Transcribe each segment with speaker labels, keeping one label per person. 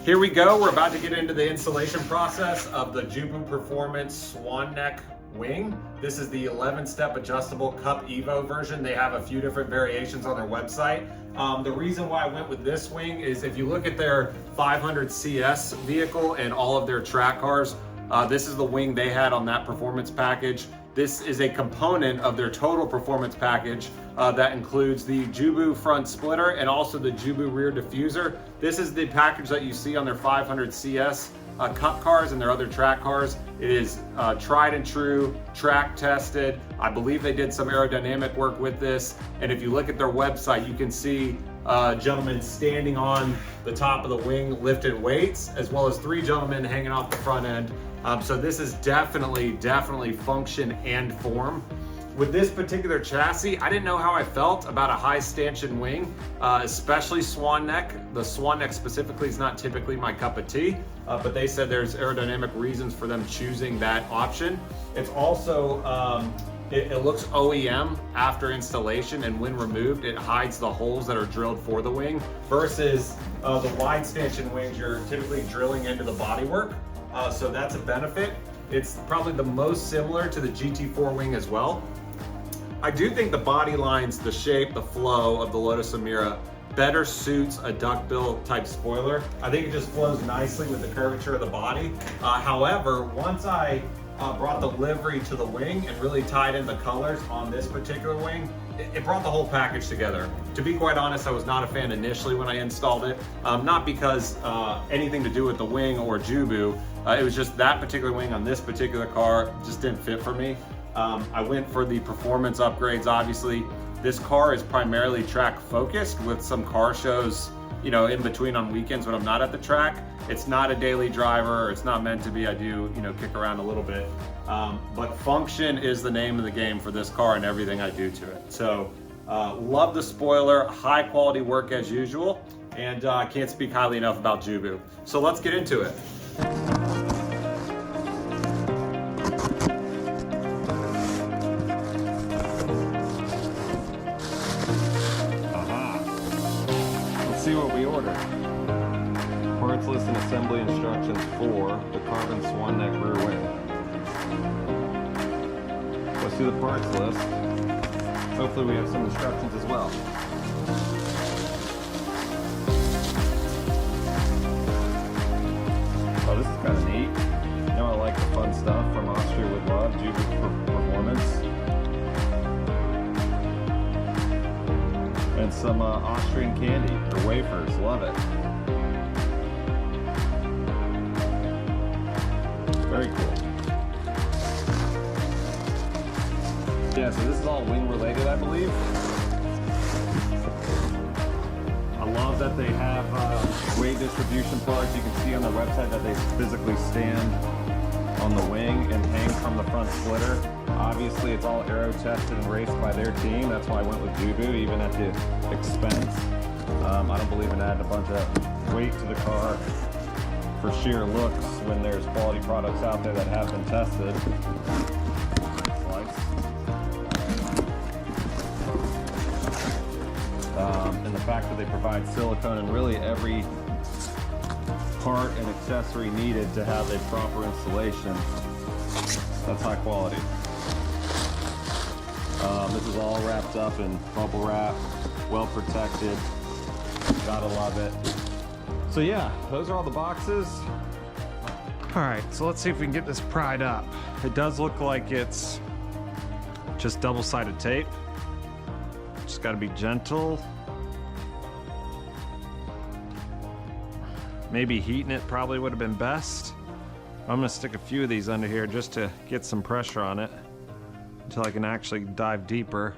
Speaker 1: Here we go. We're about to get into the installation process of the JUBU Performance Swan Neck wing. This is the 11-step adjustable Cup Evo version. They have a few different variations on their website. The reason why I went with this wing is if you look at their 500 CS vehicle and all of their track cars, this is the wing they had on that performance package. This is a component of their total performance package that includes the JUBU front splitter and also the JUBU rear diffuser. This is the package that you see on their 500 CS Cup cars and their other track cars. It is tried and true, track tested. I believe they did some aerodynamic work with this. And if you look at their website, you can see gentlemen standing on the top of the wing lifting weights, as well as 3 gentlemen hanging off the front end. So this is definitely function and form. With this particular chassis, I didn't know how I felt about a high stanchion wing, especially swan neck. The swan neck specifically is not typically my cup of tea, but they said there's aerodynamic reasons for them choosing that option. It's also, it looks OEM after installation, and when removed, it hides the holes that are drilled for the wing, versus the wide stanchion wings, you're typically drilling into the bodywork. So that's a benefit. It's probably the most similar to the GT4 wing as well. I do think the body lines, the shape, the flow of the Lotus Emira better suits a duckbill type spoiler. I think it just flows nicely with the curvature of the body. However, once I brought the livery to the wing and really tied in the colors on this particular wing, it brought the whole package together. To be quite honest, I was not a fan initially when I installed it. Not because anything to do with the wing or JUBU. It was just that particular wing on this particular car just didn't fit for me. I went for the performance upgrades, obviously. This car is primarily track focused with some car shows, you know, in between on weekends when I'm not at the track. It's not a daily driver. It's not meant to be. I do, you know, kick around a little bit. But function is the name of the game for this car and everything I do to it. So love the spoiler, high quality work as usual. And I can't speak highly enough about JUBU. So let's get into it. See what we ordered. Parts list and assembly instructions for the carbon swan neck rear wing. Let's do the parts list. Hopefully we have some instructions as well. Oh, this is kind of neat. You know, I like the fun stuff from Austria with Love, JUBU Performance. And some Austrian candy, or wafers, love it. Very cool. Yeah, so this is all wing related, I believe. I love that they have weight distribution parts. You can see on the website that they physically stand on the wing and hang from the front splitter. Obviously, it's all aero tested and raced by their team. That's why I went with JUBU, even at the expense. I don't believe in adding a bunch of weight to the car for sheer looks when there's quality products out there that have been tested. And the fact that they provide silicone in really every part and accessory needed to have a proper installation, that's high quality. This is all wrapped up in bubble wrap, well protected. Gotta love it. So yeah, those are all the boxes. All right, so let's see if we can get this pried up. It does look like it's just double-sided tape. Just gotta be gentle. Maybe heating it probably would have been best. I'm gonna stick a few of these under here just to get some pressure on it until I can actually dive deeper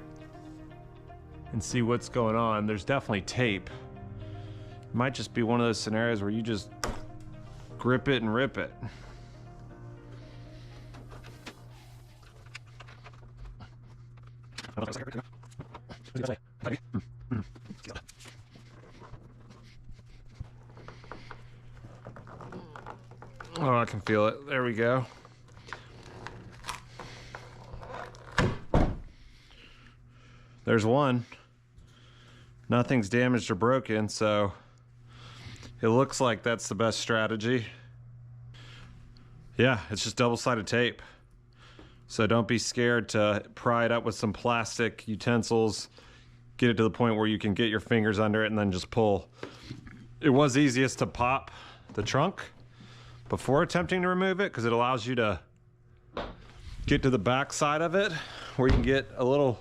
Speaker 1: and see what's going on. There's definitely tape. It might just be one of those scenarios where you just grip it and rip it. Oh, I can feel it. There we go. There's one. Nothing's damaged or broken, so It looks like that's the best strategy. Yeah, it's just double-sided tape. So don't be scared to pry it up with some plastic utensils. Get it to the point where you can get your fingers under it and then just pull. It was easiest to pop the trunk before attempting to remove it because it allows you to get to the back side of it where you can get a little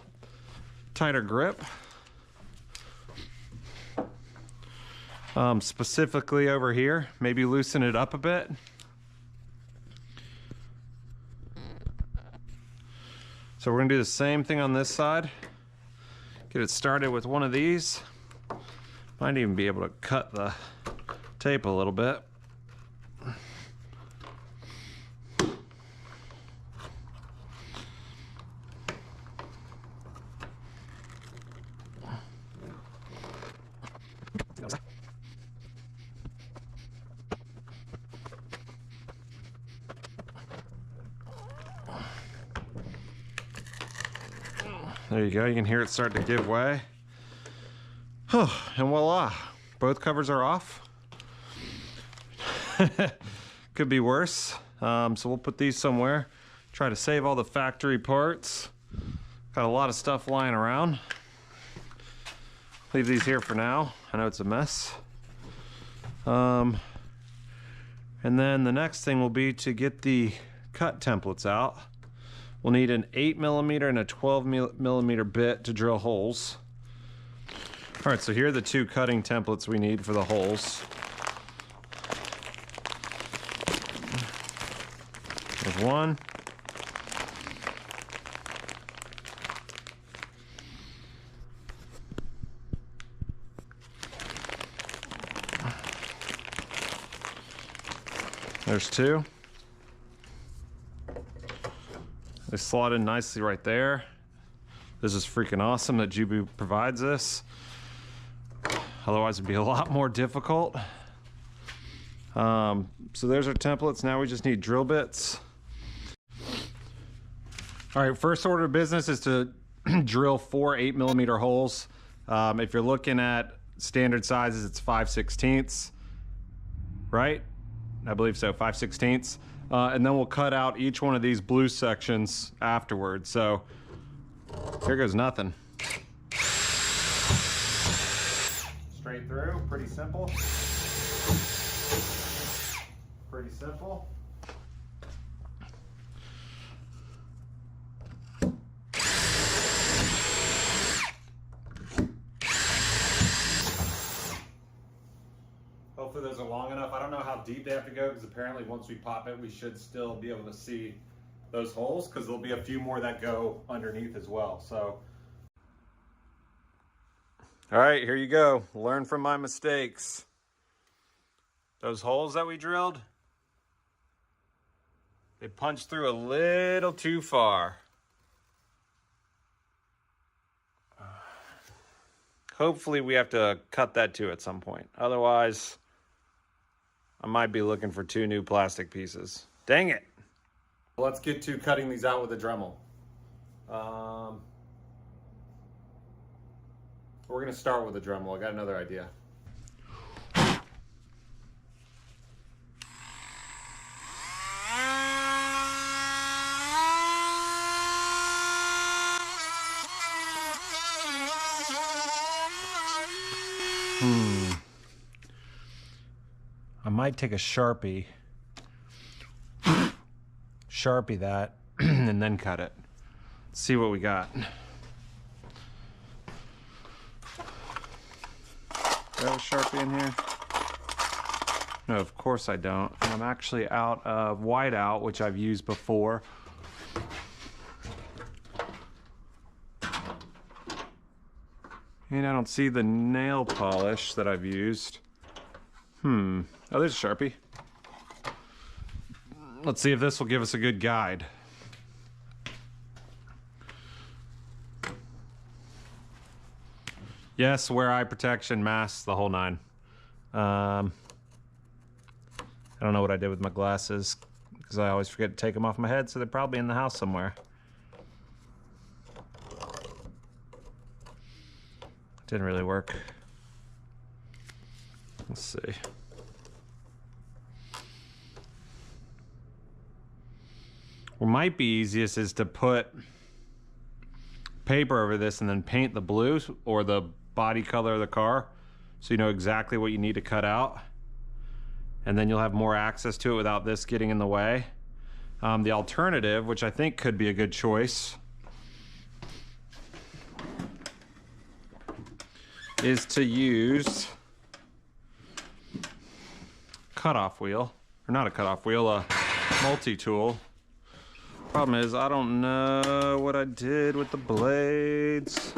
Speaker 1: tighter grip. Specifically over here, maybe loosen it up a bit. So we're gonna do the same thing on this side. Get it started with one of these. Might even be able to cut the tape a little bit. There you go, you can hear it start to give way. And voila, both covers are off. Could be worse. So we'll put these somewhere. Try to save all the factory parts. Got a lot of stuff lying around. Leave these here for now. I know it's a mess. And then the next thing will be to get the cut templates out. We'll need an 8mm and a 12mm bit to drill holes. All right, so here are the two cutting templates we need for the holes. There's one. There's two. They slot in nicely right there. This is freaking awesome that JUBU provides this. Otherwise it'd be a lot more difficult. So there's our templates. Now we just need drill bits. All right, first order of business is to drill 4 8mm holes. If you're looking at standard sizes, it's 5/16, right? I believe so, 5/16. And then we'll cut out each one of these blue sections afterwards. So here goes nothing. Straight through, pretty simple. Pretty simple. Hopefully those are long enough. I don't know how deep they have to go because apparently once we pop it, we should still be able to see those holes because there'll be a few more that go underneath as well. So, all right, here you go. Learn from my mistakes. Those holes that we drilled, they punched through a little too far. Hopefully we have to cut that too at some point. Otherwise, I might be looking for 2 new plastic pieces. Dang it. Let's get to cutting these out with a Dremel. We're gonna start with a Dremel. I got another idea. I might take a Sharpie, Sharpie that, and then cut it. Let's see what we got. Do I have a Sharpie in here? No, of course I don't. I'm actually out of whiteout, which I've used before. And I don't see the nail polish that I've used. Oh, there's a Sharpie. Let's see if this will give us a good guide. Yes, wear eye protection, masks, the whole 9. I don't know what I did with my glasses because I always forget to take them off my head, so they're probably in the house somewhere. Didn't really work. Let's see. what might be easiest is to put paper over this and then paint the blue or the body color of the car so you know exactly what you need to cut out, and then you'll have more access to it without this getting in the way. The alternative, which I think could be a good choice, is to use cutoff wheel, or not a cutoff wheel, a multi-tool. Problem is, I don't know what I did with the blades.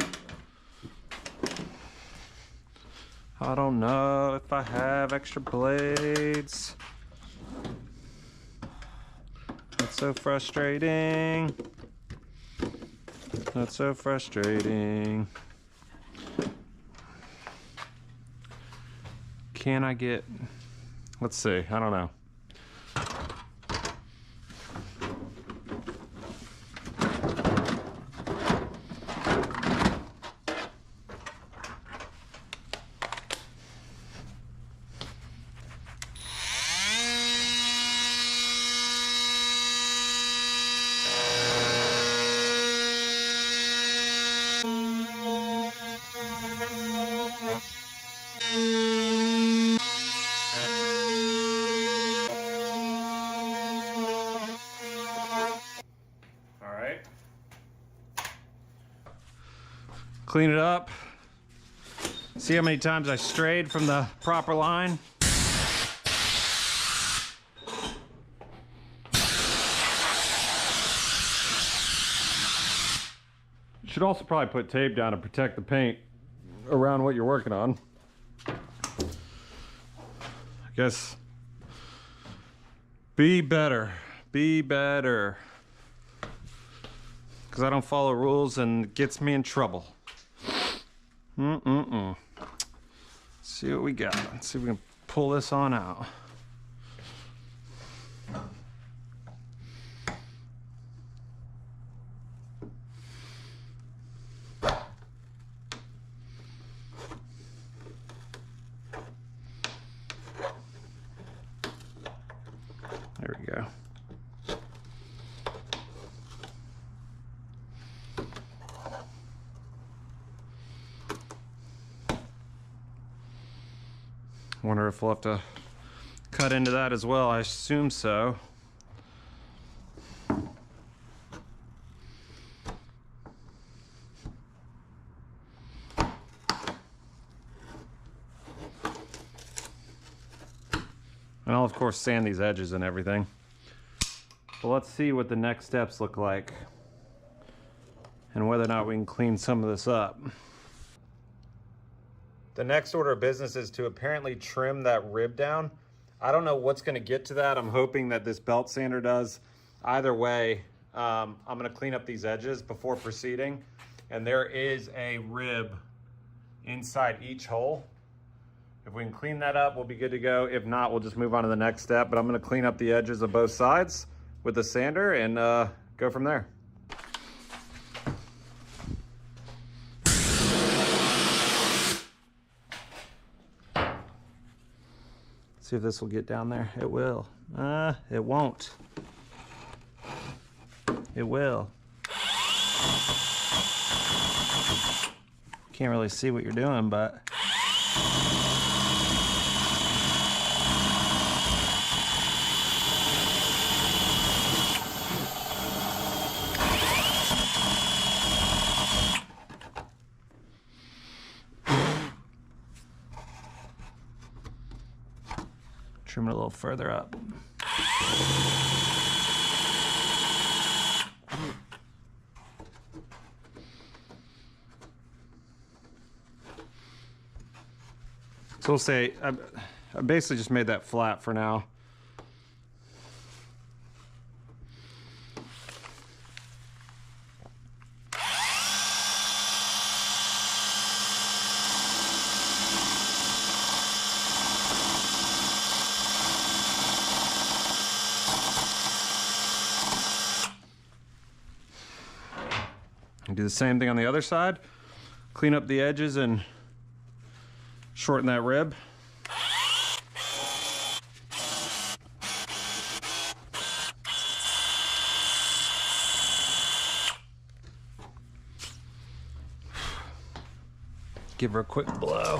Speaker 1: I don't know if I have extra blades. That's so frustrating. That's so frustrating. Can I get, let's see, I don't know. Clean it up. See how many times I strayed from the proper line? You should also probably put tape down to protect the paint around what you're working on. I guess be better. Be better. Because I don't follow rules and it gets me in trouble. Let's see what we got. Let's see if we can pull this on out. There we go. Wonder if we'll have to cut into that as well. I assume so. And I'll of course sand these edges and everything. But let's see what the next steps look like and whether or not we can clean some of this up. The next order of business is to apparently trim that rib down. I don't know what's gonna get to that. I'm hoping that this belt sander does. Either way, I'm gonna clean up these edges before proceeding. And there is a rib inside each hole. If we can clean that up, we'll be good to go. If not, we'll just move on to the next step. But I'm gonna clean up the edges of both sides with the sander and go from there. See if this will get down there. It will. It won't. It will. Can't really see what you're doing, but trim it a little further up. So we'll say, I basically just made that flat for now. Do the same thing on the other side. Clean up the edges and shorten that rib. Give her a quick blow.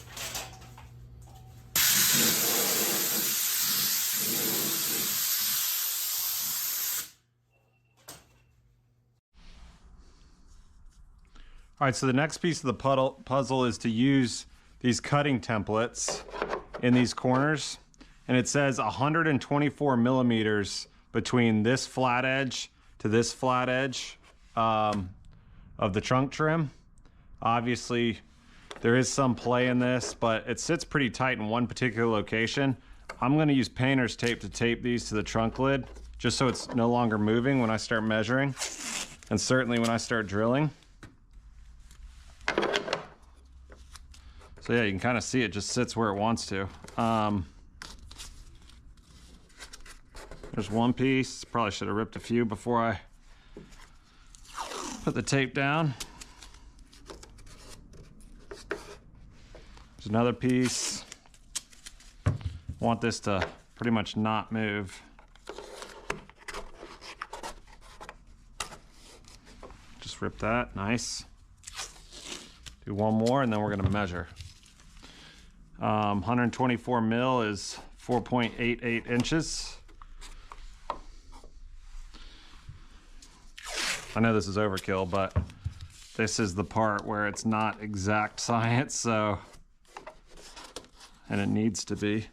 Speaker 1: All right, so the next piece of the puzzle is to use these cutting templates in these corners. And it says 124 millimeters between this flat edge to this flat edge of the trunk trim. Obviously, there is some play in this, but it sits pretty tight in one particular location. I'm gonna use painter's tape to tape these to the trunk lid, just so it's no longer moving when I start measuring, and certainly when I start drilling. So yeah, you can kind of see it just sits where it wants to. There's one piece. Probably should have ripped a few before I put the tape down. There's another piece. Want this to pretty much not move. Just rip that, nice. Do one more and then we're gonna measure. 124 mil is 4.88 inches. I know this is overkill, but this is the part where it's not exact science, so, and it needs to be.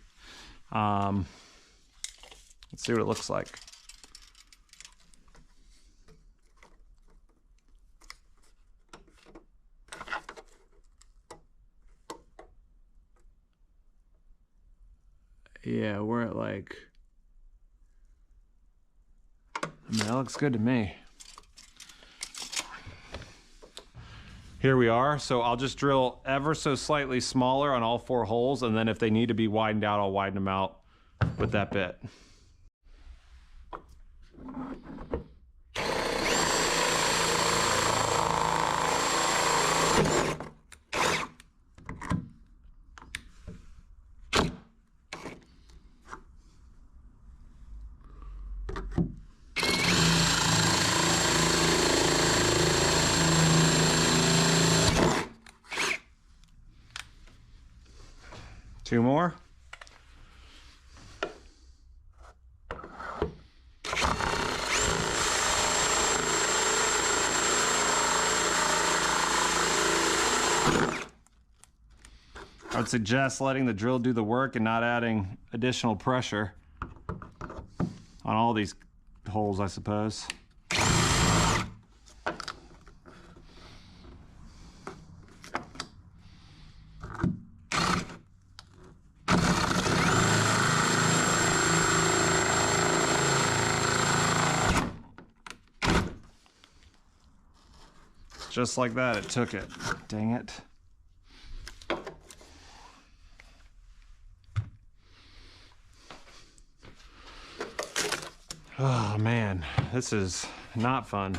Speaker 1: Let's see what it looks like. Yeah, we're at like, I mean, that looks good to me. Here we are, so I'll just drill ever so slightly smaller on all 4 holes, and then if they need to be widened out, I'll widen them out with that bit. Two more. I would suggest letting the drill do the work and not adding additional pressure on all these holes, I suppose. Just like that, it took it. Dang it. Oh man, this is not fun.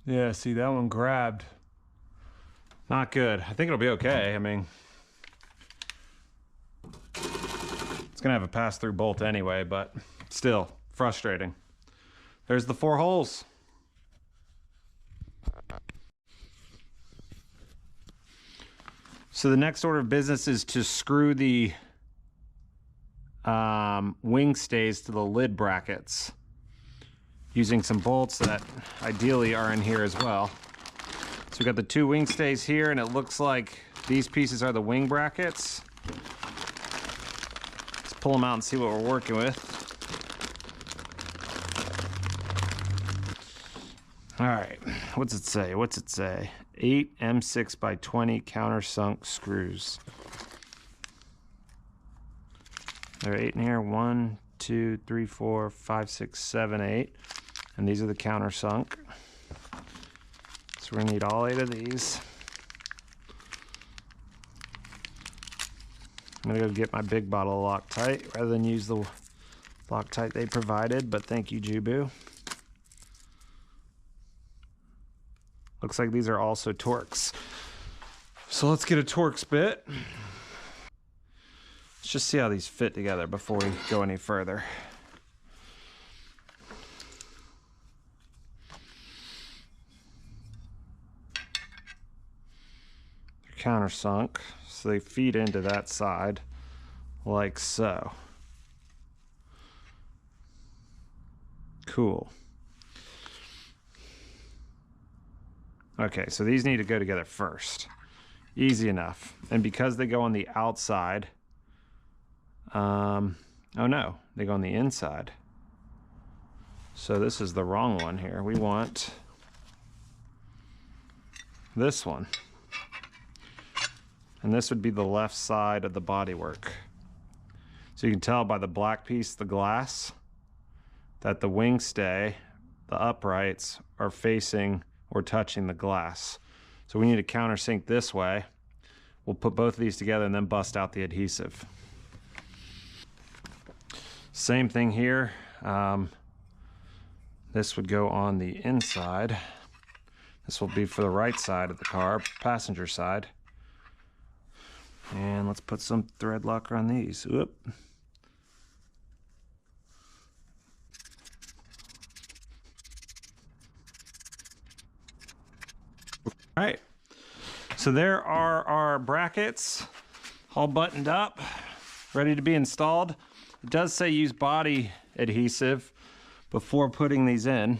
Speaker 1: Yeah, see, that one grabbed. Not good. I think it'll be okay. I mean, it's gonna have a pass-through bolt anyway, but still frustrating. There's the 4 holes. So the next order of business is to screw the wing stays to the lid brackets using some bolts that ideally are in here as well. So we got the 2 wing stays here, and it looks like these pieces are the wing brackets. Let's pull them out and see what we're working with. All right, what's it say? What's it say? 8 M6 by 20 countersunk screws. There are 8 in here. 1, 2, 3, 4, 5, 6, 7, 8. And these are the countersunk. So we're gonna need all 8 of these. I'm gonna go get my big bottle of Loctite rather than use the Loctite they provided, but thank you, JUBU. Looks like these are also Torx. So let's get a Torx bit. Let's just see how these fit together before we go any further.
Speaker 2: countersunk, so they feed into that side like so. Cool. Okay, so these need to go together first. Easy enough. And because they go on the outside, oh no, they go on the inside. So this is the wrong one here. We want this one. And this would be the left side of the bodywork. So you can tell by the black piece, the glass, that the wing stay, the uprights, are facing or touching the glass. So we need to countersink this way. We'll put both of these together and then bust out the adhesive. Same thing here. This would go on the inside. This will be for the right side of the car, passenger side. And let's put some thread locker on these. Whoop. All right, so there are our brackets all buttoned up, ready to be installed. It does say use body adhesive before putting these in.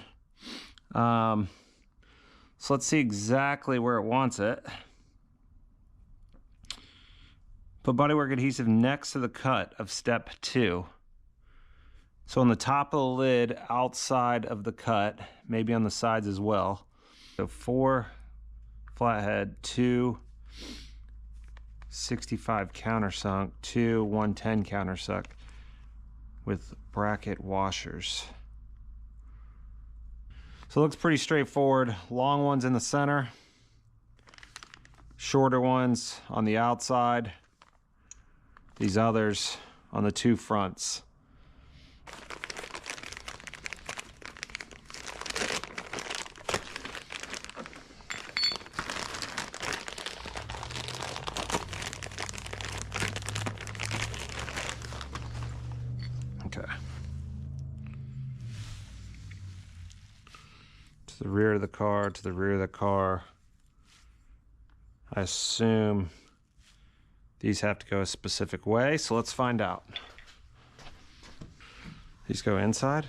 Speaker 2: So let's see exactly where it wants it. Put bodywork adhesive next to the cut of step 2. So on the top of the lid, outside of the cut, maybe on the sides as well. So 4 flathead, 2 65 countersunk, 2 110 countersunk with bracket washers. So it looks pretty straightforward. Long ones in the center, shorter ones on the outside, these others on the 2 fronts. Okay. To the rear of the car, to the rear of the car. I assume these have to go a specific way, so let's find out. These go inside.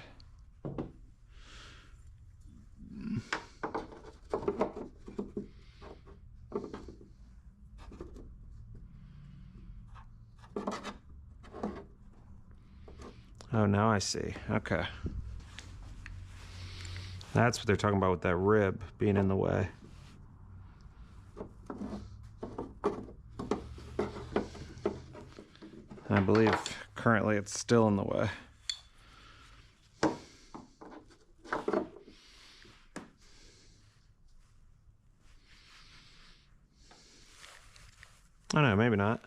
Speaker 2: Oh, now I see. Okay. That's what they're talking about with that rib being in the way. I believe currently it's still in the way. I don't know, maybe not.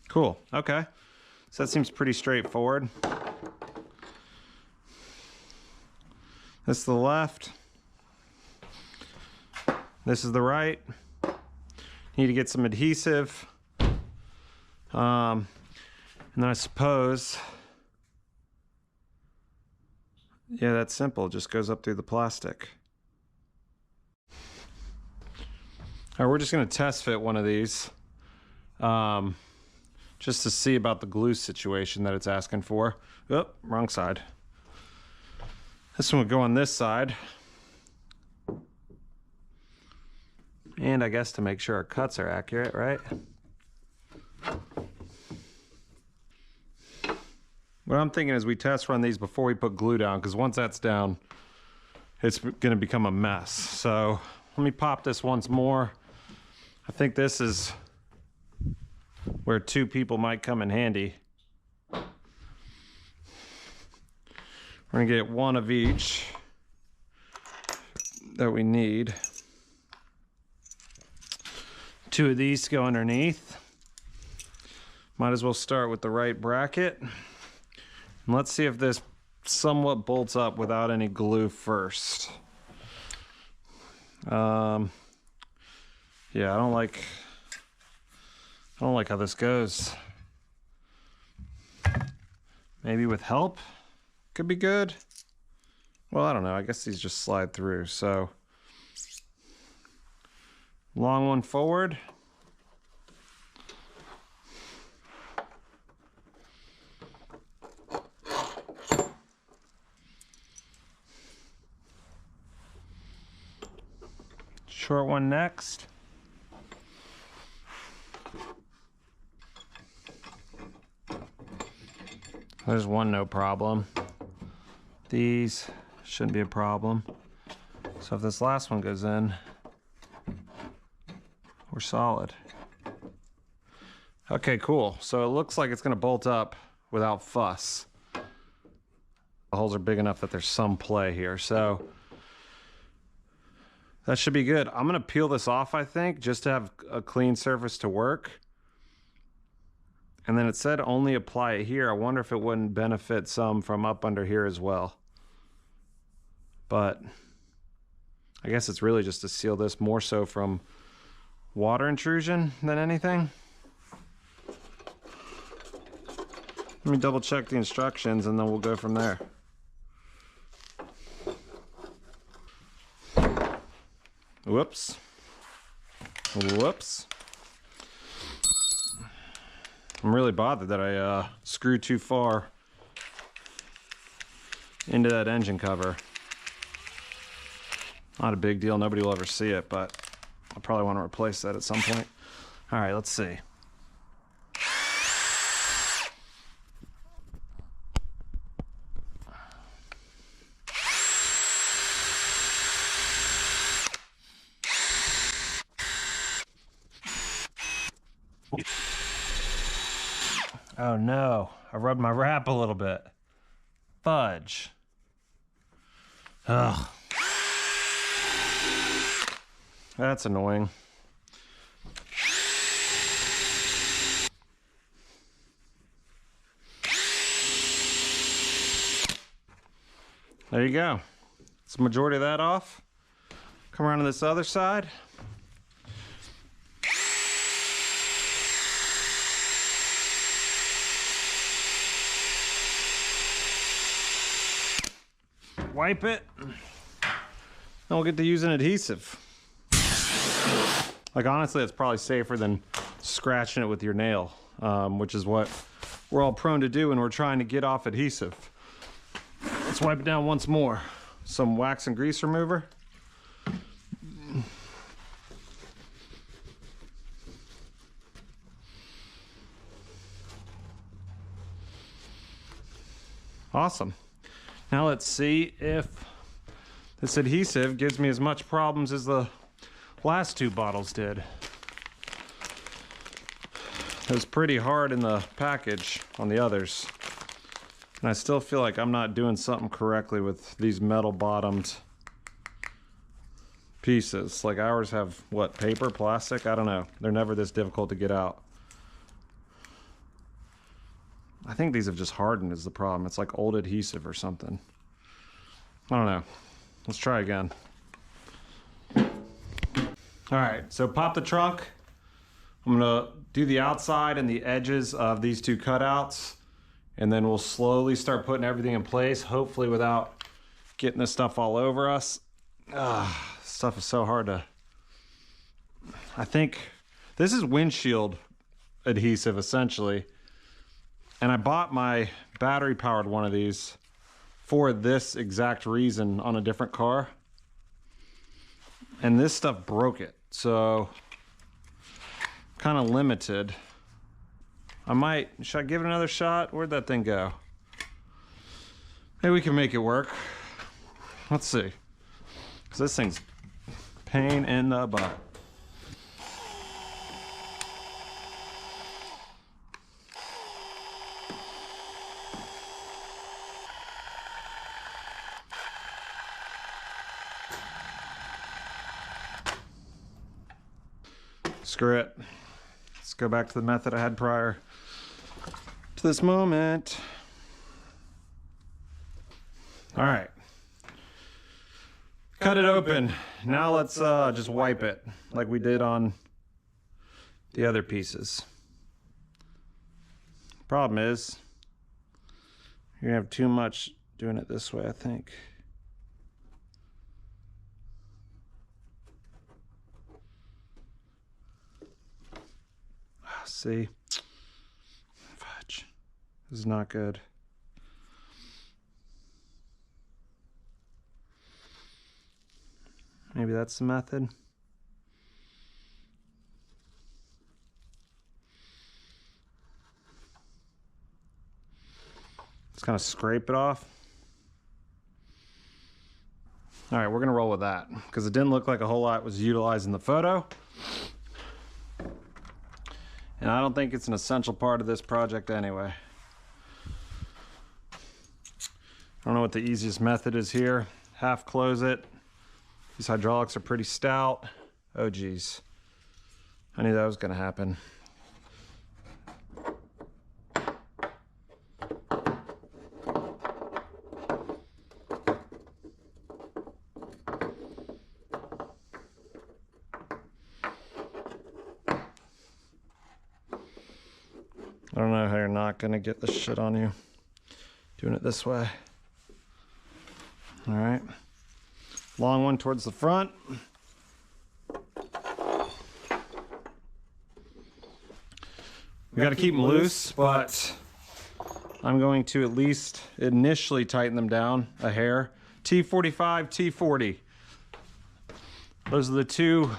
Speaker 2: Cool, okay. So that seems pretty straightforward. This is the left. This is the right. Need to get some adhesive. And then I suppose, yeah, that's simple. It just goes up through the plastic. All right, we're just gonna test fit one of these. Just to see about the glue situation that it's asking for. Oh, wrong side. This one would go on this side. And I guess to make sure our cuts are accurate, right? What I'm thinking is we test run these before we put glue down, because once that's down, it's gonna become a mess. So let me pop this once more. I think this is where 2 people might come in handy. We're gonna get 1 of each that we need. 2 of these to go underneath. Might as well start with the right bracket. And let's see if this somewhat bolts up without any glue first. Yeah, I don't like how this goes. Maybe with help, could be good. Well, I don't know. I guess these just slide through. So long one forward. Short one next. There's one, no problem. These shouldn't be a problem. So if this last one goes in, we're solid. Okay, cool. So it looks like it's gonna bolt up without fuss. The holes are big enough that there's some play here. So that should be good. I'm gonna peel this off, I think, just to have a clean surface to work. And then it said only apply it here. I wonder if it wouldn't benefit some from up under here as well. But I guess it's really just to seal this more so from water intrusion than anything. Let me double check the instructions and then we'll go from there. Whoops. Whoops. I'm really bothered that I screwed too far into that engine cover. Not a big deal, nobody will ever see it, but I'll probably want to replace that at some point. All right, let's see. Oh no, I rubbed my wrap a little bit. Fudge. Ugh. That's annoying. There you go. It's the majority of that off. Come around to this other side. Wipe it. Then we'll get to use an adhesive. Like honestly, it's probably safer than scratching it with your nail, which is what we're all prone to do when we're trying to get off adhesive. Let's wipe it down once more. Some wax and grease remover. Awesome. Now let's see if this adhesive gives me as much problems as the last two bottles did. It was pretty hard in the package on the others. And I still feel like I'm not doing something correctly with these metal bottomed pieces. Like ours have, what, paper, plastic? I don't know. They're never this difficult to get out. I think these have just hardened is the problem. It's like old adhesive or something. I don't know. Let's try again. All right, so pop the trunk. I'm gonna do the outside and the edges of these two cutouts, and then we'll slowly start putting everything in place, hopefully without getting this stuff all over us. Stuff is so hard to... I think this is windshield adhesive, essentially. And I bought my battery-powered one of these for this exact reason on a different car. And this stuff broke it, so kind of limited. Should I give it another shot? Where'd that thing go? Maybe we can make it work. Let's see. Because this thing's pain in the butt. Screw it. Let's go back to the method I had prior to this moment. All right. Cut it open. Now let's just wipe it like we did on the other pieces. Problem is, you're gonna have too much doing it this way, I think. see. Fudge. This is not good. Maybe that's the method. Just kind of scrape it off. All right, we're gonna roll with that because it didn't look like a whole lot was utilized in the photo. And I don't think it's an essential part of this project anyway. I don't know what the easiest method is here. Half close it. These hydraulics are pretty stout. Oh geez, I knew that was gonna happen. I don't know how you're not gonna get this shit on you doing it this way. All right, long one towards the front. We gotta keep them loose, but I'm going to at least initially tighten them down a hair. T45, T40. Those are the two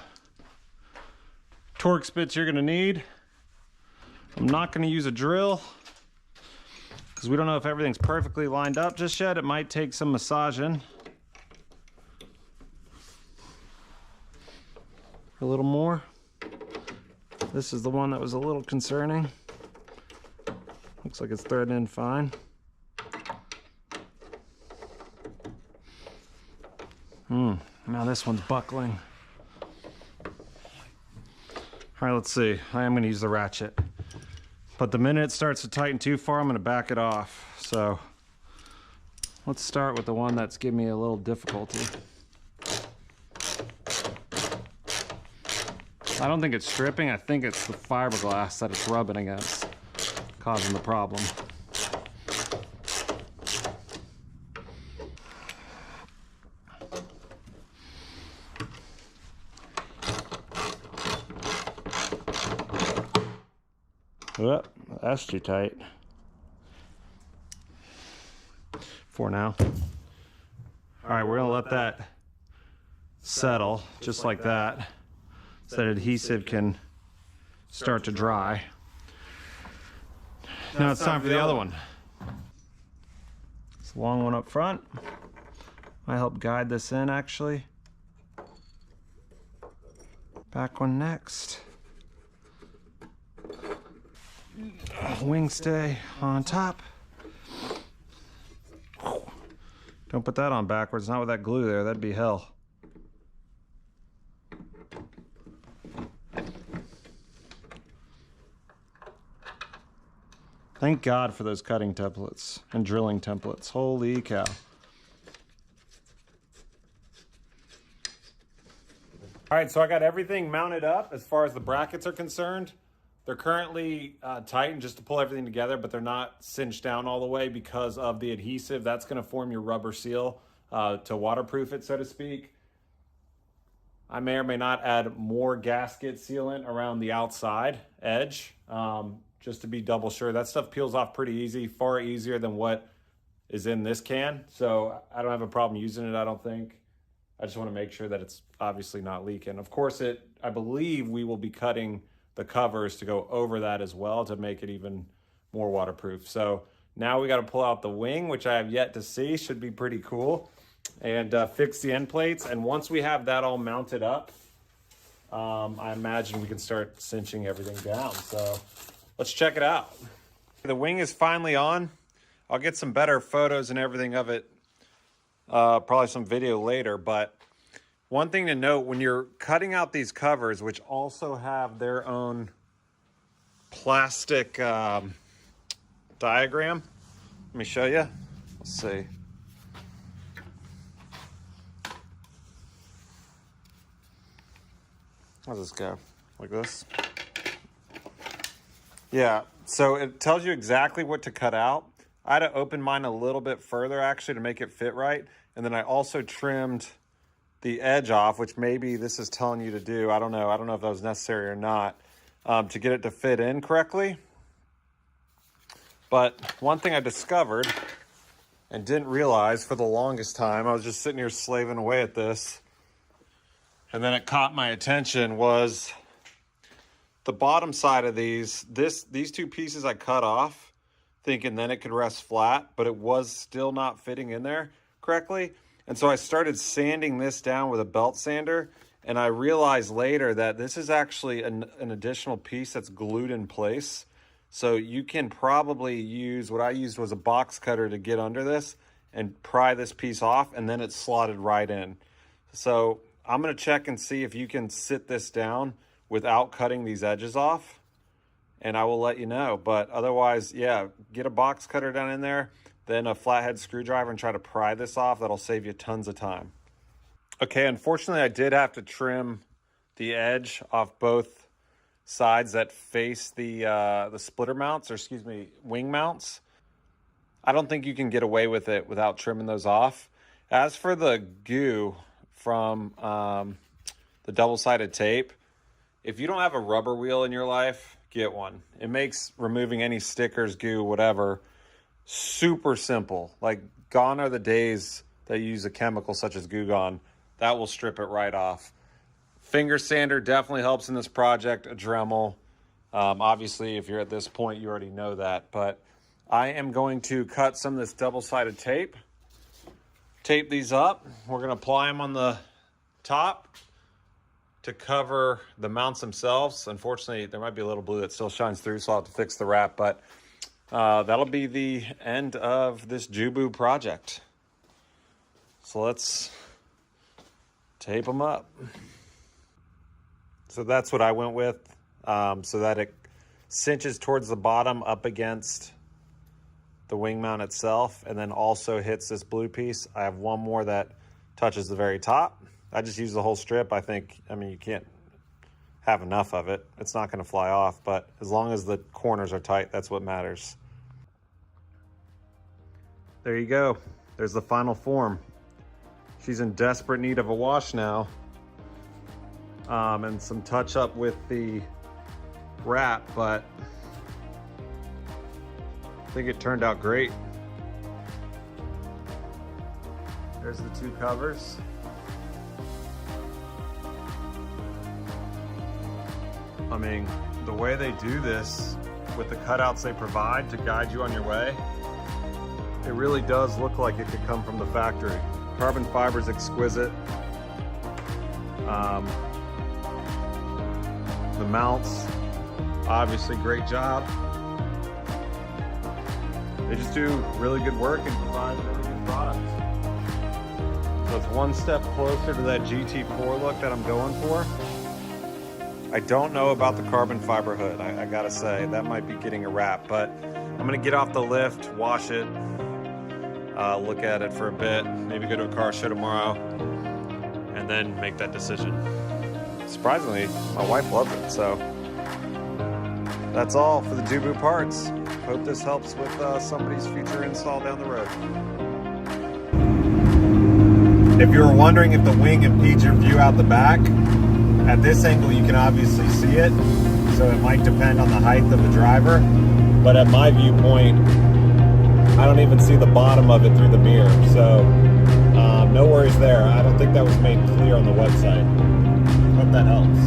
Speaker 2: torque spits you're gonna need. I'm not going to use a drill because we don't know if everything's perfectly lined up just yet. It might take some massaging. A little more. This is the one that was a little concerning. Looks like it's threaded in fine. Now this one's buckling. All right, let's see. I am going to use the ratchet. But the minute it starts to tighten too far, I'm going to back it off. So let's start with the one that's giving me a little difficulty. I don't think it's stripping. I think it's the fiberglass that it's rubbing against, causing the problem. Oh, that's too tight for now. All right, we're gonna let that settle just like that so that adhesive can start to dry. Now it's time for the other one. It's a long one up front. I help guide this in actually. Back one next. Wing stay on top. Don't put that on backwards, not with that glue there, that'd be hell. Thank God for those cutting templates and drilling templates. Holy cow. All right, so I got everything mounted up as far as the brackets are concerned. They're currently tightened just to pull everything together, but they're not cinched down all the way because of the adhesive. That's gonna form your rubber seal to waterproof it, so to speak. I may or may not add more gasket sealant around the outside edge, just to be double sure. That stuff peels off pretty easy, far easier than what is in this can. So I don't have a problem using it, I don't think. I just wanna make sure that it's obviously not leaking. Of course, I believe we will be cutting the covers to go over that as well to make it even more waterproof. So now we got to pull out the wing, which I have yet to see, should be pretty cool, and fix the end plates. And once we have that all mounted up, I imagine we can start cinching everything down. So let's check it out. The wing is finally on. I'll get some better photos and everything of it, probably some video later, but one thing to note, when you're cutting out these covers, which also have their own plastic diagram, let me show you. Let's see. How does this go? Like this? Yeah, so it tells you exactly what to cut out. I had to open mine a little bit further actually to make it fit right. And then I also trimmed the edge off, which maybe this is telling you to do. I don't know if that was necessary or not. to get it to fit in correctly. But one thing I discovered and didn't realize for the longest time, I was just sitting here slaving away at this, and then it caught my attention, was the bottom side of these two pieces I cut off thinking then it could rest flat, but it was still not fitting in there correctly. And so I started sanding this down with a belt sander, and I realized later that this is actually an additional piece that's glued in place. So you can probably use, what I used was a box cutter to get under this and pry this piece off, and then it's slotted right in. So I'm gonna check and see if you can sit this down without cutting these edges off, and I will let you know. But otherwise, yeah, get a box cutter down in there, then a flathead screwdriver, and try to pry this off. That'll save you tons of time. Okay, unfortunately I did have to trim the edge off both sides that face the splitter mounts, or excuse me, wing mounts. I don't think you can get away with it without trimming those off. As for the goo from the double-sided tape, if you don't have a rubber wheel in your life, get one. It makes removing any stickers, goo, whatever, super simple. Like, gone are the days that you use a chemical such as Goo Gone. That will strip it right off. Finger sander definitely helps in this project, a Dremel. Obviously, if you're at this point, you already know that. But I am going to cut some of this double-sided tape. Tape these up. We're going to apply them on the top to cover the mounts themselves. Unfortunately, there might be a little blue that still shines through, so I'll have to fix the wrap. But that'll be the end of this JUBU project. So let's tape them up. So that's what I went with, so that it cinches towards the bottom up against the wing mount itself, and then also hits this blue piece. I have one more that touches the very top. I just use the whole strip. I mean, you can't have enough of it. It's not going to fly off, but as long as the corners are tight, that's what matters. There you go. There's the final form. She's in desperate need of a wash now. And some touch up with the wrap, but I think it turned out great. There's the two covers. I mean, the way they do this with the cutouts they provide to guide you on your way, it really does look like it could come from the factory. Carbon fiber is exquisite. The mounts, obviously great job. They just do really good work and provide really good products. So it's one step closer to that GT4 look that I'm going for. I don't know about the carbon fiber hood. I gotta say, that might be getting a wrap, but I'm gonna get off the lift, wash it, look at it for a bit, maybe go to a car show tomorrow, and then make that decision. Surprisingly, my wife loves it, so that's all for the JUBU parts. Hope this helps with somebody's future install down the road. If you were wondering if the wing impedes your view out the back, at this angle you can obviously see it, so it might depend on the height of the driver, but at my viewpoint, I don't even see the bottom of it through the mirror, so no worries there. I don't think that was made clear on the website. Hope that helps.